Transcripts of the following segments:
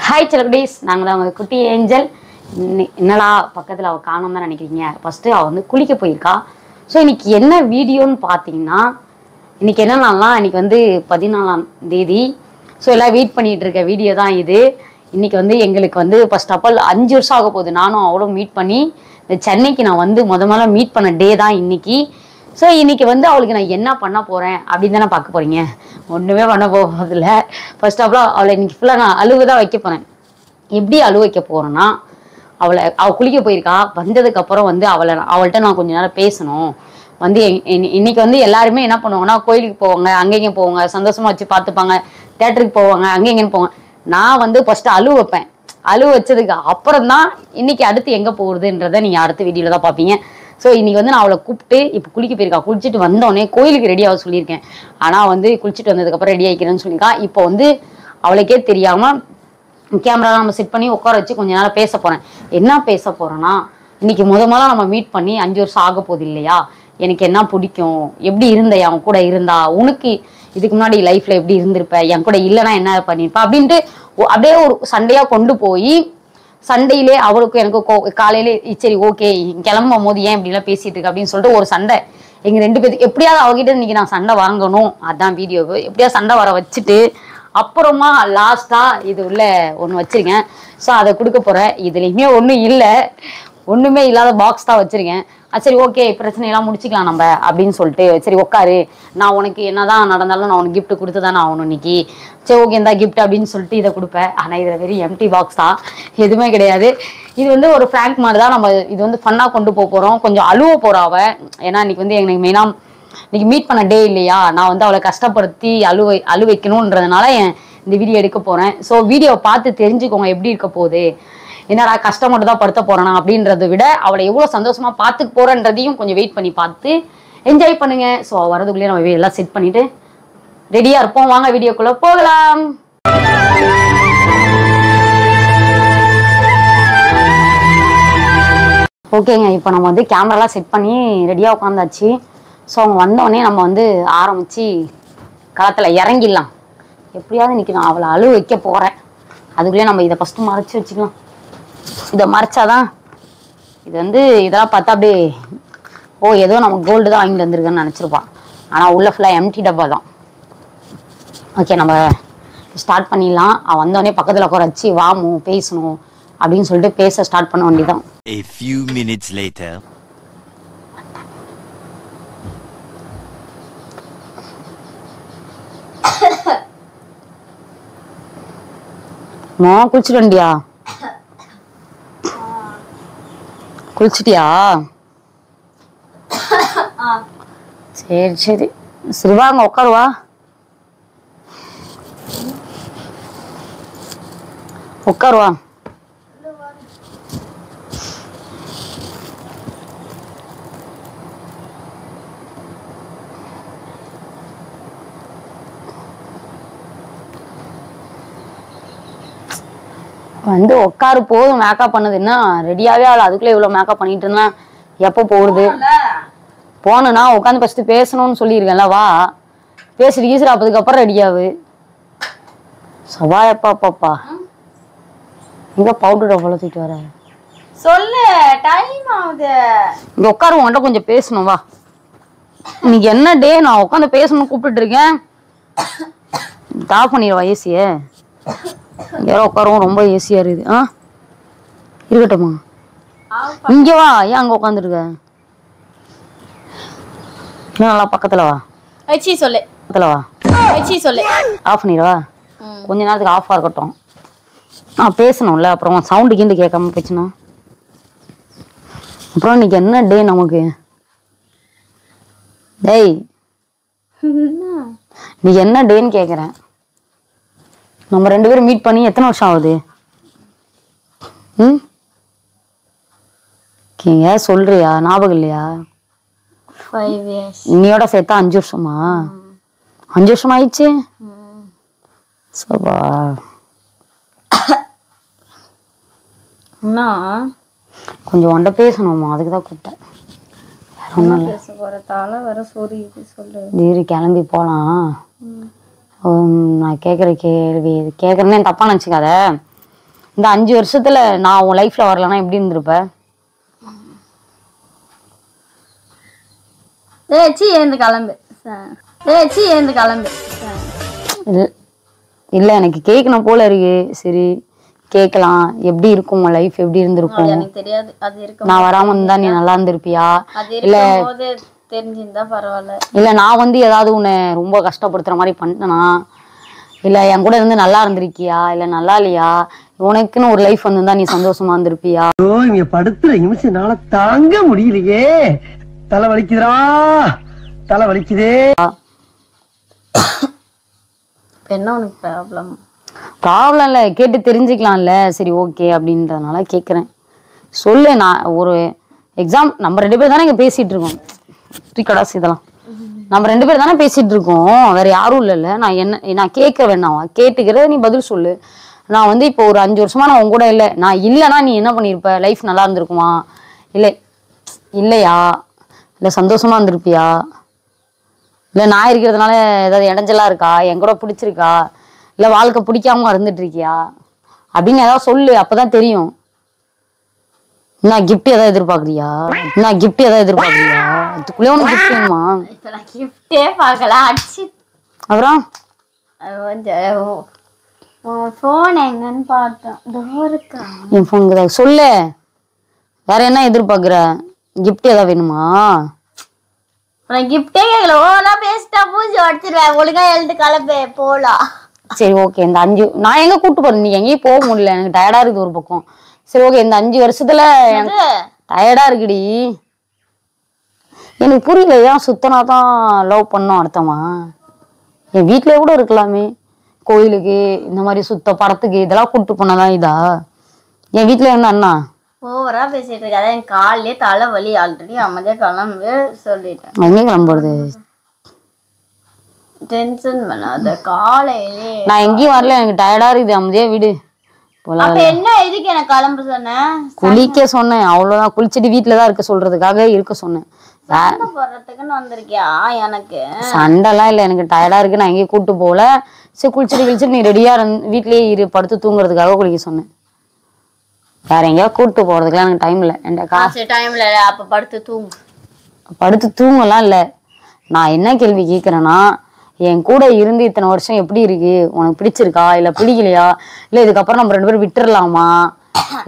Hi செலகுடீஸ், நாங்கள் தான் அவங்க குட்டி ஏஞ்சல். என்னடா பக்கத்தில் அவள் காணோம் தான் நினைக்கிறீங்க. ஃபஸ்ட்டு அவள் வந்து குளிக்க போயிருக்கா. ஸோ இன்னைக்கு என்ன வீடியோன்னு பார்த்தீங்கன்னா, இன்னைக்கு என்ன நாள்னா இன்னைக்கு வந்து 14ஆம் தேதி. ஸோ எல்லாம் வெயிட் பண்ணிட்டு இருக்க வீடியோ தான் இது. இன்னைக்கு வந்து எங்களுக்கு வந்து ஃபர்ஸ்ட் ஆஃப் ஆல் 5 வருஷம் ஆக போகுது. நானும் அவளும் மீட் பண்ணி இந்த சென்னைக்கு நான் வந்து முதல்ல மீட் பண்ண டே தான் இன்னைக்கு. ஸோ இன்னைக்கு வந்து அவளுக்கு நான் என்ன பண்ண போகிறேன் அப்படின்னு தானே பார்க்க போகிறீங்க. ஒன்றுமே பண்ண போகிறதில்ல. ஃபர்ஸ்ட் ஆஃப் ஆல் அவளை இன்னைக்கு ஃபுல்லாக நான் அழுவு தான் வைக்க போகிறேன். எப்படி அழுவ வைக்க போகிறேன்னா, அவள் குளிக்க போயிருக்கா. வந்ததுக்கப்புறம் வந்து அவள்கிட்ட நான் கொஞ்ச நேரம் பேசணும். வந்து இன்னைக்கு வந்து எல்லாருமே என்ன பண்ணுவாங்கன்னா, கோயிலுக்கு போவாங்க, அங்கேயும் போவாங்க, சந்தோஷமா வச்சு பார்த்துப்பாங்க, தேட்டருக்கு போவாங்க, அங்கேயும் போவாங்க. நான் வந்து ஃபர்ஸ்ட் அழுவ வைப்பேன். அழுவ வச்சதுக்கு அப்புறம் தான் இன்னைக்கு அடுத்து எங்கே போகுதுன்றதை நீங்கள் அடுத்த வீடியோவில் தான் பார்ப்பீங்க. ஸோ இன்னைக்கு வந்து நான் அவளை கூப்பிட்டு இப்போ குளிக்க போயிருக்கா. குளிச்சுட்டு வந்தோடனே கோயிலுக்கு ரெடி ஆக சொல்லியிருக்கேன். ஆனால் வந்து குளிச்சுட்டு வந்ததுக்கப்புறம் ரெடி ஆகிக்கிறேன்னு சொல்லியிருக்கா. இப்போ வந்து அவளுக்கே தெரியாமல் கேமராலாம் நம்ம செட் பண்ணி உட்கார வச்சு கொஞ்ச நேரம் பேச போகிறேன். என்ன பேச போகிறேன்னா, இன்னைக்கு முதல்ல நம்ம மீட் பண்ணி 5 வருஷம் ஆக போகுது இல்லையா. எனக்கு என்ன பிடிக்கும், எப்படி இருந்த அவன் கூட இருந்தா, உனக்கு இதுக்கு முன்னாடி லைஃப்ல எப்படி இருந்திருப்ப, என் கூட இல்லைன்னா என்ன பண்ணிருப்ப அப்படின்ட்டு அப்படியே ஒரு சண்டையா கொண்டு போய், சண்டையிலே அவளுக்கும் எனக்கு காலையிலே சரி ஓகே கிளம்பும் போது ஏன் இப்படிலாம் பேசிட்டு இருக்கு அப்படின்னு சொல்லிட்டு ஒரு சண்டை எங்க 2 பேருக்கு. எப்படியாவது அவகிட்ட இன்னைக்கு நான் சண்டை வாங்கணும், அதான் வீடியோவு. எப்படியாவது சண்டை வர வச்சுட்டு அப்புறமா லாஸ்டா இது உள்ள ஒன்று வச்சிருக்கேன். ஸோ அதை கொடுக்க போறேன். இதுலையுமே ஒன்றும் இல்லை, ஒண்ணுமே இல்லாத பாக்ஸ் தான் வச்சிருக்கேன். சரி ஓகே பிரச்சனையெல்லாம் முடிச்சுக்கலாம் நம்ம அப்படின்னு சொல்லிட்டு, சரி உட்காரு, நான் உனக்கு என்னதான் நடந்தாலும் நான் உனக்கு கிஃப்ட் கொடுத்து தானே ஆகணும் இன்னைக்கு. சரி ஓகே இந்த கிஃப்ட் அப்படின்னு சொல்லிட்டு இதை கொடுப்பேன். ஆனால் இதில் வெறும் எம்டி பாக்ஸ் தான், எதுவுமே கிடையாது. இது வந்து ஒரு ஃப்ராங்க் மாதிரி தான். நம்ம இது வந்து ஃபன்னாக கொண்டு போகிறோம். கொஞ்சம் அழுவ போறாவ. ஏன்னா இன்னைக்கு வந்து எனக்கு மெயினாக இன்னைக்கு மீட் பண்ண டே இல்லையா. நான் வந்து அவளை கஷ்டப்படுத்தி அழு வைக்கணுன்றதுனால இந்த வீடியோ எடுக்க போறேன். ஸோ வீடியோவை பார்த்து தெரிஞ்சுக்கோங்க எப்படி இருக்க போகுது. என்னடா கஷ்டம் மட்டும் தான் படுத்த போறானா அப்படின்றத விட அவளை எவ்வளவு சந்தோஷமா பார்த்துக்க போறேன்றதையும் கொஞ்சம் வெயிட் பண்ணி பார்த்து என்ஜாய் பண்ணுங்க. ஸோ வரதுக்குள்ளேயே நம்ம எல்லாம் செட் பண்ணிட்டு ரெடியா இருப்போம். வாங்க வீடியோக்குள்ள போகலாம். ஓகேங்க, இப்போ நம்ம வந்து கேமராலாம் செட் பண்ணி ரெடியாக உட்காந்தாச்சு. ஸோ அவங்க வந்தோடனே நம்ம வந்து ஆரம்பித்து களத்தில் இறங்கிடலாம். எப்படியாவது இன்னைக்கு நான் அவளை அழுவ வைக்க போகிறேன். அதுக்குள்ளேயே நம்ம இதை ஃபஸ்ட்டு மறைச்சி வச்சுக்கலாம். இதை மறைச்சாதான் இது வந்து இதெல்லாம் பார்த்தா அப்படியே ஏதோ நம்ம கோல்டு தான் வாங்கிட்டு வந்திருக்கேன்னு நினச்சிருப்பான். ஆனால் உள்ள ஃபுல்லாக எம்டி டப்பா தான். ஓகே நம்ம ஸ்டார்ட் பண்ணிடலாம். அவன் வந்தோடனே பக்கத்தில் உட்கார வச்சு வாமு பேசணும் அப்படின்னு சொல்லிட்டு பேச ஸ்டார்ட் பண்ண வேண்டியதான். A few minutes later. குளிச்சுட்டு வண்டியா? குளிச்சிட்டியா? சரி சரி சரி வாங்க உட்காருவா. உட்காருவா. வந்து உட்காரு போதும். மேக்கப் பண்ணதுன்னா ரெடியாவே ஆள் அதுக்குள்ளே இவ்வளோ மேக்கப் பண்ணிட்டு இருந்தா எப்போ போகுது? போனா உட்காந்து ஃபர்ஸ்ட் பேசணும்னு சொல்லியிருக்கேன்ல. வா பேசிட்டு கீசுற அப்பதுக்கப்புறம் ரெடியாவு. சவாயப்பா பாப்பா எங்க பவுடர் வளர்த்திட்டு வர சொல்லு, டைம் ஆகுது. இங்க உட்காரு, உன்கிட்ட கொஞ்சம் பேசணும். வா இன்னைக்கு என்ன டே, நான் உட்காந்து பேசணும்னு கூப்பிட்டு இருக்கேன். ஆஃப் பண்ணிடுவா ஏசிய. யாரோ உட்காரவும் ரொம்ப ஏசியா இருக்குது. இருக்கட்டுமா? இங்க வா. ஏன் அங்க உட்காந்துருக்க? நல்லா பக்கத்துல வா. சொல்லு பக்கத்துல வா. சொல்லு. ஆஃப் பண்ணிடுவா. கொஞ்ச நேரத்துக்கு ஆஃபா இருக்கட்டும். பேசணும்ல, அப்புறம் சவுண்டு கீண்டு கேட்காம போச்சுன்னா அப்புறம் இன்னைக்கு என்ன டே நமக்கு? டேய் நீ என்ன டேன்னு கேக்குறேன். நம்ம 2 பேரும் மீட் பண்ணி எத்தனை வருஷம் ஆகுது? சொல்றியா? ஞாபகம் இல்லையா? 5 years. இன்னையோட சேர்த்தா 5 வருஷமா? 5 வருஷம் ஆயிடுச்சு. சபா கொஞ்சம் உன்கிட்ட பேசணுமா, அதுக்குதான் கூப்பிட்டேன். கிளம்பி போலாம். நான் கேட்குற கேள்வி கேட்குறேன்னு தப்பா நினச்சிக்காத. இந்த 5 வருஷத்துல நான் உன் லைஃப்ல வரலன்னா எப்படி இருந்திருப்ப? ஏந்து கிளம்பு. ஏந்து கிளம்பு. இல்ல எனக்கு கேட்கணும் போல இருக்கு. சரி கேட்கலாம். எப்படி இருக்கும் உன் லைஃப், எப்படி இருந்திருக்கும்? எனக்கு தெரியாது. அது இருக்கும். நான் வராம இருந்தா நீ நல்லா இருந்திருப்பியா? இல்ல தெரிஞ்சிருந்தா பரவாயில்ல. இல்ல நான் வந்து ஏதாவது உன்னை ரொம்ப கஷ்டப்படுத்துற மாதிரி பண்ணிட்டேனா? இல்ல என் கூட இருந்து நல்லா இருந்திருக்கியா? இல்ல நல்லா இல்லையா? உனக்குன்னு ஒரு லைஃப் வந்திருந்தா நீ சந்தோஷமா இருந்திருப்பியா? இங்க படுத்துற நிமிஷம்னால தாங்க முடியலையே. தலை வலிக்குதுடா, தலை வலிக்குதே. என்ன உனக்கு ப்ராப்ளம்? ப்ராப்ளம் இல்லை, கேட்டு தெரிஞ்சுக்கலாம்ல. சரி ஓகே அப்படின்றதுனால கேட்குறேன். சொல்லு. நான் ஒரு எக்ஸாம், நம்ம 2 பேர் தானே இங்கே பேசிட்டு இருக்கோம். கடாஸ் இதெல்லாம் நம்ம 2 பேர் தானே பேசிட்டு இருக்கோம், வேற யாரும் இல்லைல்ல. நான் கேட்க வேணாவா? கேட்டுக்கிற நீ பதில் சொல்லு. நான் வந்து இப்போ ஒரு 5 வருஷமா நான் உன் கூட இல்லை. நான் இல்லைன்னா நீ என்ன பண்ணியிருப்ப? லைஃப் நல்லா இருந்திருக்குமா? இல்லை இல்லையா? இல்லை சந்தோஷமா இருந்திருப்பியா? இல்லை நான் இருக்கிறதுனால ஏதாவது இடைஞ்சலா இருக்கா? என் கூட பிடிச்சிருக்கா? இல்லை வாழ்க்கை பிடிக்காம இருந்துட்டு இருக்கியா அப்படின்னு ஏதாவது சொல்லு. அப்பதான் தெரியும். நான் கிஃப்ட் ஏதாவது எதிர்பார்க்குறியா? அதுக்குள்ளே உனக்கு கிஃப்ட் வேணுமா? கிஃப்டே பார்க்கலாம். அடிச்சு அப்புறம் போன் எங்கன்னு பார்த்தேன். என் ஃபோனுக்கு சொல்லு. வேற என்ன எதிர்பார்க்குற? கிஃப்ட் ஏதாவது வேணுமா? கிஃப்டே கேட்கல. ஓனா பேசிட்டா பூஜை உடச்சிருவேன். ஒழுங்கா எழுந்து கிளம்பு போலாம். சரி ஓகே. இந்த 5 நான் எங்க கூட்டு போறேன்? நீ எங்கேயும் போக முடியல, எனக்கு டயர்டா இருக்குது ஒரு பக்கம். சரி ஓகே. இந்த 5 வருஷத்துல எனக்கு டயர்டா இருக்குடி. எனக்கு புரியல, ஏன் சுத்தனாதான் லவ் பண்ணோம் அர்த்தமா? என் வீட்லயே கூட இருக்கலாமே. கோயிலுக்கு இந்த மாதிரி சுத்த படத்துக்கு இதெல்லாம் கூப்பிட்டு போனதான் இதா? என் வீட்டுல இருந்தா அண்ணா ஓவரா பேசிட்டு இருக்காத. என் காலிலே தலை வலி. ஆல்ரெடி அமைதியா கிளம்பு சொல்லிட்டேன். எங்க கிளம்புறது? டென்ஷன் பண்ணாத. காலையிலே நான் எங்கேயும் வரல, எனக்கு டயர்டா இருக்குது. அமைதியா விடு. அப்ப என்ன எதுக்கு எனக்கு கிளம்ப சொன்னேன்? குளிக்க சொன்னேன், அவ்வளவுதான். குளிச்சுட்டு வீட்டுலதான் இருக்க சொல்றதுக்காக இருக்க சொன்னேன். சண்டை போடுறதுக்குன்னு வந்திருக்கியா? எனக்கு சண்டைலாம் இல்லை, எனக்கு டயர்டா இருக்கு. நான் எங்கேயும் கூட்டு போகல. சரி குளிச்சுட்டு நீ ரெடியா வீட்லயே இரு, படுத்து தூங்குறதுக்காக குளிக்க சொன்னேன். வேற எங்கேயாவது கூட்டு போறதுக்குலாம் எனக்கு டைம் இல்லை. டைம்ல அப்ப படுத்து தூங்கலாம் இல்லை. நான் என்ன கேள்வி கேட்கறேன்னா, என் கூட இருந்து இத்தனை வருஷம் எப்படி இருக்கு? உனக்கு பிடிச்சிருக்கா இல்ல பிடிக்கலையா? இல்ல இதுக்கப்புறம் நம்ம 2 பேரும் விட்டுறலாமா?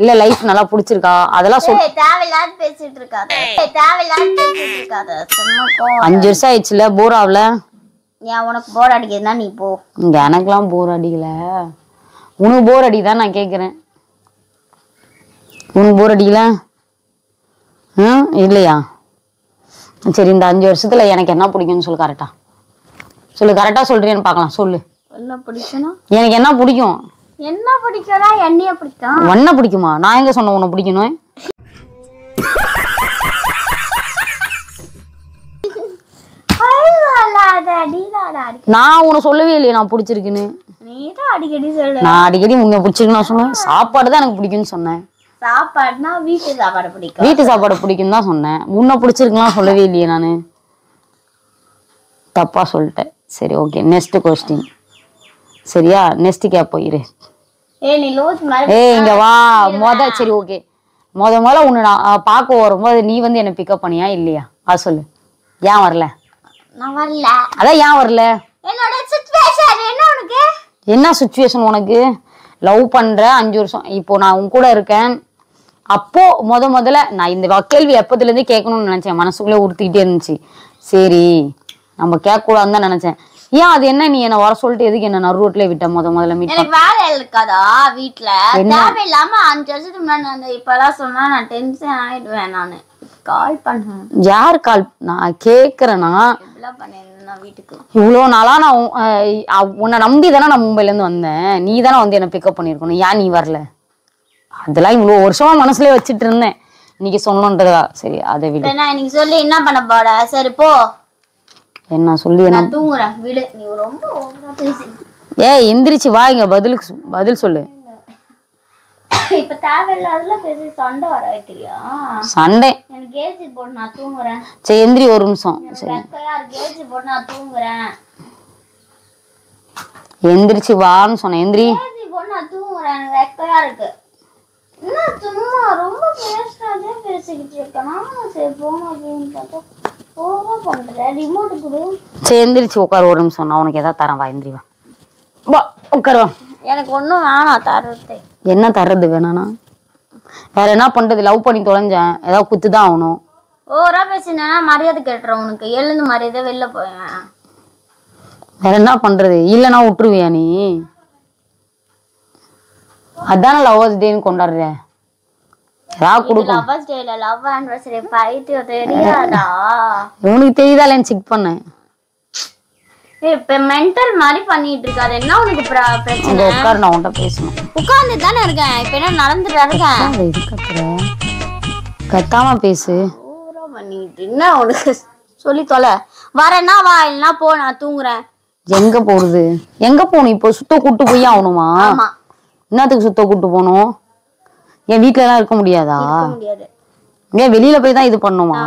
இல்ல லைஃப் நல்லா பிடிச்சிருக்கா? அதெல்லாம் சொல்லு. தேவையில்லாத பேசிட்டு இருக்காத. 5 வருஷம் ஆயிடுச்சுல, போர் ஆகல? ஏன் உனக்கு போர் அடிக்குதுன்னா நீ போ. இங்க எனக்குலாம் போர் அடிக்கல. உனக்கு போர் அடிக்குதான் நான் கேக்குறேன். உனக்கு போர் அடிக்கல? இல்லையா? சரி இந்த 5 வருஷத்துல எனக்கு என்ன பிடிக்கும்னு சொல்லு. கரெக்டா சொல்லு. கரெக்டா சொல்றேன்னு பாக்கலாம். சொல்லு. என்ன பிடிக்கணும்? எனக்கு என்ன பிடிக்கும்? என்ன பிடிக்கிறா? என்னைய பிடிக்கும். உன்ன பிடிக்குமா? நான் எங்க சொன்ன உன்னை பிடிக்கணும்? நான் உன்னை சொல்லவே இல்லையே நான் பிடிச்சிருக்குன்னு. நீதான் அடிக்கடி சொல்லு. நான் அடிக்கடி உன்னை பிடிச்சிருக்குன்னு சொன்னேன். சாப்பாடு தான் எனக்கு பிடிக்கும்னு சொன்னேன். சாப்பாடுனா வீட்டு சாப்பாடு பிடிக்கும். வீட்டு சாப்பாடு பிடிக்கும் தான் சொன்னேன். உன்னை பிடிச்சிருக்குலாம் சொல்லவே இல்லையே நானு. தப்பா சொல்லிட்டேன். சரி ஓகே. Next question. சரியா? நெக்ஸ்ட் கேப் போயிரு. நீ லூஸ் மாதிரி. இங்க வா. சரி ஓகே. முதல்ல உன்னை நான் பார்க்க வரும்போது நீ வந்து என்ன பிக்கப் பண்ணியா இல்லையா? அது சொல்லு. ஏன் வரல? நான் வரல. அதான் ஏன் வரல? என்னோட சிச்சுவேஷன் என்ன உனக்கு? என்ன சிச்சுவேஷன் உனக்கு? லவ் பண்ற 5 வருஷம், இப்போ நான் உன் கூட இருக்கேன். அப்போ முதல்ல நான் இந்த கேள்வி எப்பத்துல இருந்து கேட்கணும்னு நினைச்சேன். மனசுக்குள்ளே உறுத்திக்கிட்டே இருந்துச்சு. சரி நம்ம கேட்க கூடாதுன்னு தான் நினைச்சேன். ஏன் அது என்ன? நீ என்ன வர சொல்லிட்டு எதுக்கு என்ன நடு ரோட்ல விட்ட? முதல்ல மீட் எனக்கு வேலை இருக்காதா வீட்டுல? தேவையில்லாம 5 வருஷத்துக்கு முன்னாடி இப்பெல்லாம் சொன்னா நான் டென்ஷன் ஆயிடுவேன். நானு கால் பண்ணேன். யார் கால்? நான் கேக்குறேன்னா வீட்டுக்கு இவ்வளோ நாளா நான் உன்னை நம்பி தானே நான் மும்பைல இருந்து வந்தேன். நீ தானே வந்து என்ன பிக்கப் பண்ணிருக்கணும். ஏன் நீ வரல? அதெல்லாம் இவ்வளோ வருஷமா மனசுலயே வச்சுட்டு இருந்தேன். இன்னைக்கு சொன்னோன்றதா? சரி அதை விட. இன்னைக்கு சொல்லி என்ன பண்ண போற? சரி போ. என்ன சொல்லி? நான் தூங்குறேன். விடு. நீ ரொம்ப ஓவரா பேசி. எந்திரிச்சு வா. இங்க பதில் சொல்லு. இப்ப தேவையில்லாதல பேசி சண்டை வர வைக்கிறியா? சண்டை எனக்கு கேஜி போட்டு நான் தூங்குறேன். சரி எந்திரி ஒரு நிமிஷம். சரி கேஜி போட்டு நான் தூங்குறேன். எந்திரிச்சு வான்னு சொன்னேன். எந்திரி. கேஜி போட்டு நான் தூங்குறேன். எனக்கு வெக்கையா இருக்கு. என்ன சும்மா ரொம்ப பேசுறதே பேசிக்கிட்டு இருக்கேன். சரி போன அப்படின்னு பார்த்தா ஓவரா பண்றேன். ரிமோட் கொடு. சேர்ந்துருச்சு உட்கார் ஒரு நிமிஷம், நான் உனக்கு எதாவது தரேன். வாய்ந்திரி வா உட்காருவா. எனக்கு ஒன்றும் வேணாம் தரது. என்ன தர்றது வேணானா? வேற என்ன பண்றது? லவ் பண்ணி தொலைஞ்சேன், ஏதாவது குத்துதான் ஆகணும். ஓவரா பேசினா மரியாதை கேட்டுறேன் உனக்கு. எழுந்து மரியாதை வெளில போவேன். வேற என்ன பண்றது? இல்லைன்னா விட்டுருவியா நீ? அதான லவ்வர்ஸ் டேன்னு கொண்டாடுற. ஏதாவது கொடுக்கும். லவ்வர்ஸ் டேல லவ் ஆனிவர்சரி பைத்தியம் தெரியாதா? உனக்கு தெரியுதா இல்லைன்னு செக் பண்ணேன். இப்ப மென்டல் மாதிரி பண்ணிட்டு இருக்காது. என்ன உனக்கு பிரச்சனை? உட்காரு, நான் உன்கிட்ட பேசணும். உட்கார்ந்து தானே இருக்கேன். இப்ப என்ன நடந்துட்டு இருக்கேன்? இது கத்துற, கத்தாம பேசு. ஓவரா பண்ணிட்டு என்ன உனக்கு சொல்லி தொலை. வரேன்னா வா, இல்லைன்னா போ, நான் தூங்குறேன். எங்க போறது? எங்க போகணும் இப்போ? சுத்த கூட்டு போய் ஆகணுமா? ஆமா. என்னத்துக்கு சுத்த கூட்டு போகணும்? என் வீட்டுல எல்லாம் இருக்க முடியாதா? இருக்க முடியாது. ஏன் வெளியில போய் தான் இது பண்ணுமா?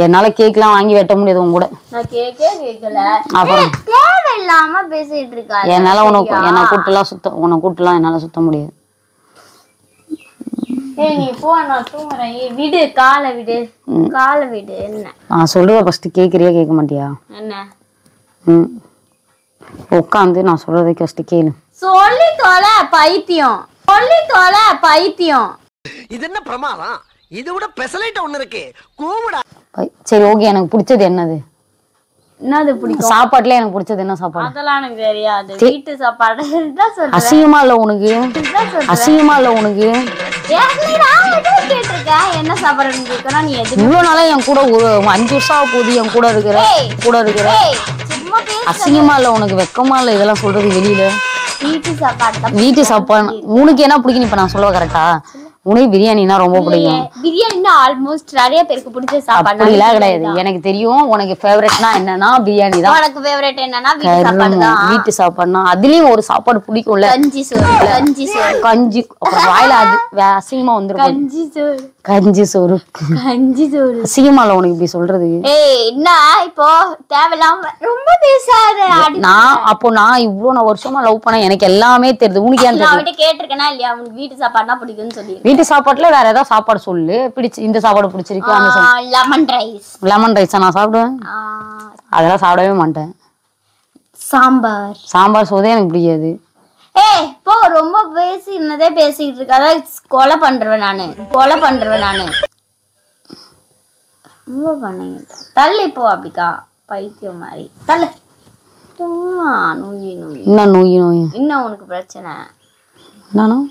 என்னால கேக்லாம் வாங்கி வெட்ட முடியாது உன் கூட. நான் கேக்கல. அப்புறம் தேவையில்லாம பேசிட்டு இருக்காரு. என்னால உனக்கு என்ன கூட்டலாம் சுத்த, உன்னை கூட்டலாம் என்னால சுத்த முடியாது. ஏய் நீ போ, நான் தூங்குறேன். விடு, காலை விடு, காலை விடு. என்ன நான் சொல்றத ஃபர்ஸ்ட் கேக்குறியா கேட்க மாட்டியா? என்ன உட்காந்து நான் சொல்றதை ஃபர்ஸ்ட் கேளு. சொல்லி தொலை பைத்தியம், சொல்லி தொலை பைத்தியம். இது என்ன பிரமாதம்? இது விட பெசலைட் ஒண்ணு இருக்கு, கூவுடா. சரி ஓகே, எனக்கு பிடிச்சது என்னது? என்னது பிடிக்கும்? சாப்பாட்டுல எனக்கு பிடிச்சது என்ன சாப்பாடு? அதெல்லாம் எனக்கு தெரியாது. வீட்டு சாப்பாடு தான் சொல்றேன். அசிங்கமா இல்ல உனக்கு? அசிங்கமா இல்ல உனக்கு? கேட்டிருக்கேன் என்ன சாப்பாடு கேட்கணும். நீ எது இவ்வளவு நாளா என் கூட ஒரு 5 வருஷம் போகுது என் கூட இருக்கிற. சும்மா பேச. அசிங்கமா இல்ல உனக்கு? வெக்கமா இல்ல இதெல்லாம் சொல்றது வெளியில? வீட்டு சாப்பாடு தான். வீட்டு சாப்பாடு உனக்கு என்ன பிடிக்கும்? இப்ப நான் சொல்ல கரெக்டா? உனக்கு பிரியாணினா ரொம்ப பிடிக்கும். பிரியாணினா ஆல்மோஸ்ட் நிறைய பேருக்கு பிடிச்ச சாப்பாடு. அப்படிலாம் கிடையாது, எனக்கு தெரியும். உனக்கு ஃபேவரட்னா என்னன்னா பிரியாணி தான். உனக்கு ஃபேவரட் என்னன்னா வீட்டு சாப்பாடு தான். வீட்டு சாப்பாடுனா அதுலயும் ஒரு சாப்பாடு பிடிக்கும்ல. கஞ்சி சோறு. கஞ்சி சோறு. கஞ்சி அப்புறம் வாயில அது அசிங்கமா வந்துரும். கஞ்சி சோறு. கஞ்சி சோறு. கஞ்சி சோறு. அசிங்கமா இல்ல உனக்கு இப்படி சொல்றது? ஏய் என்ன இப்போ தேவையில்லாம ரொம்ப பேசாத. நான் இவ்வளவு வருஷமா லவ் பண்ண எனக்கு எல்லாமே தெரியுது. உனக்கு ஏன் நான் அவட்ட கேட்டிருக்கேனா இல்லையா உனக்கு வீட்டு சாப்பாடுனா பிடிக்கும்னு சொல்லி? வீட்டு சாப்பாட்டுல வேற ஏதாவது சாப்பாடு சொல்லு. பிடிச்சு இந்த சாப்பாடு பிடிச்சிருக்கு. Lemon rice. லெமன் ரைஸா நான் சாப்பிடுவேன்? அதெல்லாம் சாப்பிடவே மாட்டேன். சாம்பார். சாம்பார் சோதே எனக்கு பிடிக்காது. ஏய் போ, ரொம்ப பேசி என்னதே பேசிட்டு இருக்க. அதான் கொலை பண்றேன் நானு. கொலை பண்றேன் நானு. ரொம்ப பண்ணீங்க. தள்ளி போ அப்படிக்கா பைத்தியம் மாதிரி. தள்ளு. நோய் நோய். என்ன நோய் நோய்? இன்னும் உனக்கு பிரச்சனை? நானும்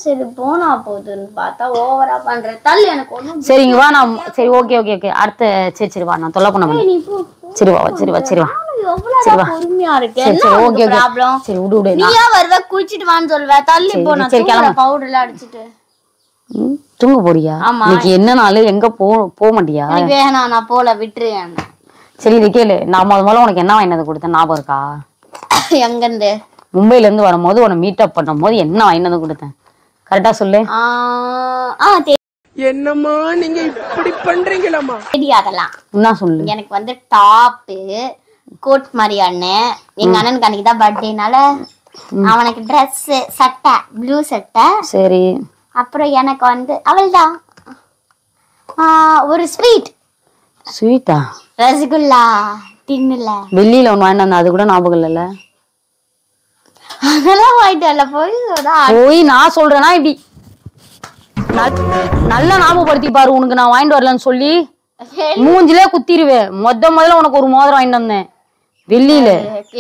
சரி போனா போகுதுன்னு பார்த்தா ஓவரா பண்றேன். தள்ளு. எனக்கு ஒண்ணும் சரிங்க வா. நான் சரி ஓகே ஓகே ஓகே அடுத்த சரி வா. நான் தொல்லை பண்ண மாட்டேன். நீ போ. சரி வா சரி வா சரி வா. எவ்வளவு பொறுமையா இருக்கு. சரி என்ன ஓகே ஓகே ப்ராப்ளம்? சரி விடு விடு. நீயா வருவ குளிச்சிட்டு வான்னு சொல்வ. தள்ளி போ. நான் பவுடர் எல்லாம் அடிச்சிட்டு தூங்க போறியா? இன்னைக்கு என்ன நாள்? எங்க போக மாட்டியா? எனக்கு வேணாம், நான் போல விட்டுரு. சரி இது கேளு. நான் முதல்ல உனக்கு என்ன வாங்கினது கொடுத்தேன் ஞாபகம் இருக்கா? எங்க இருந்து? மும்பைல இருந்து வரும்போது உன்னை மீட் அப் பண்ணும் போது என்ன வாங்கினது கொடுத்தேன்? கரெக்டா சொல்லு. என்னம்மா நீங்க இப்படி பண்றீங்களம்மா? தெரியாதெல்லாம் என்ன சொல்லு. எனக்கு வந்து டாப்பு கோட் மாதிரி அண்ணன். எங்க அண்ணனுக்கு அன்னைக்கு தான் பர்த்டேனால அவனுக்கு ட்ரெஸ் சட்டை ப்ளூ சட்டை. சரி. அப்புறம் எனக்கு வந்து அவள்தான் ஒரு ஸ்வீட். ஸ்வீட்டா? ரசகுல்லா தின்னுல வெள்ளியில ஒண்ணு வாங்கிட்டு வந்தேன், அது கூட ஞாபகம் இல்லைல்ல? அதெல்லாம் வாங்கிட்டு போய் நான் சொல்றேன்னா இப்படி நல்லா ஞாபகப்படுத்தி பாரு. உனக்கு நான் வாங்கிட்டு வரலன்னு சொல்லி மூஞ்சிலே குத்திடுவேன். முதல்ல உனக்கு ஒரு மோதிரம் வாங்கிட்டு வந்தேன் வெள்ளியில.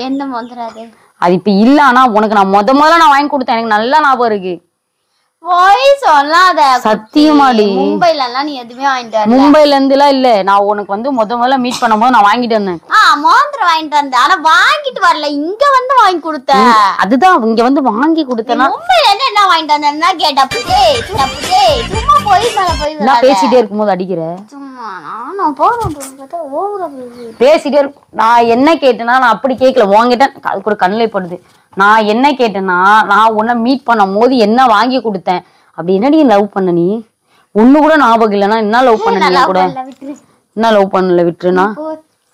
என்ன மோதிராது? அது இப்ப இல்ல. ஆனா உனக்கு நான் முதல்ல நான் வாங்கி கொடுத்தேன். எனக்கு நல்லா ஞாபகம் இருக்கு. போய் சொல்லாத. சத்தியமாடி. மும்பைல எல்லாம் நீ எதுவுமே வாங்கிட்டு வரல. மும்பைல இருந்து எல்லாம் இல்ல. நான் உனக்கு வந்து முதல்ல மீட் பண்ணும்போது நான் வாங்கிட்டு வந்தேன். மோதிரம் வாங்கிட்டு வந்தேன். ஆனா வாங்கிட்டு வரல, இங்க வந்து வாங்கி கொடுத்த. அதுதான் இங்க வந்து வாங்கி கொடுத்தேன்னா. மும்பைல இருந்து என்ன வாங்கிட்டு வந்தேன்னா கேட்டப்பே சும்மா போய் மேல போய் நான் பேசிட்டே இருக்கும்போது அடிக்கிற. சும்மா நானும் போறேன் பார்த்தா ஓவரா பேசிட்டே இருக்கு. நான் என்ன கேட்டேன்னா நான் அப்படி கேட்கல. உங்ககிட்ட அது கூட கண்ணிலே படுது. நான் என்ன கேட்டேன்னா நான் உன்னை மீட் பண்ணும் போது என்ன வாங்கி கொடுத்தேன். அப்படி என்னடி லவ் பண்ண நீ? ஒண்ணு கூட ஞாபகம் இல்லைன்னா என்ன லவ் பண்ண நீ கூட? என்ன லவ் பண்ணல விட்டுருனா?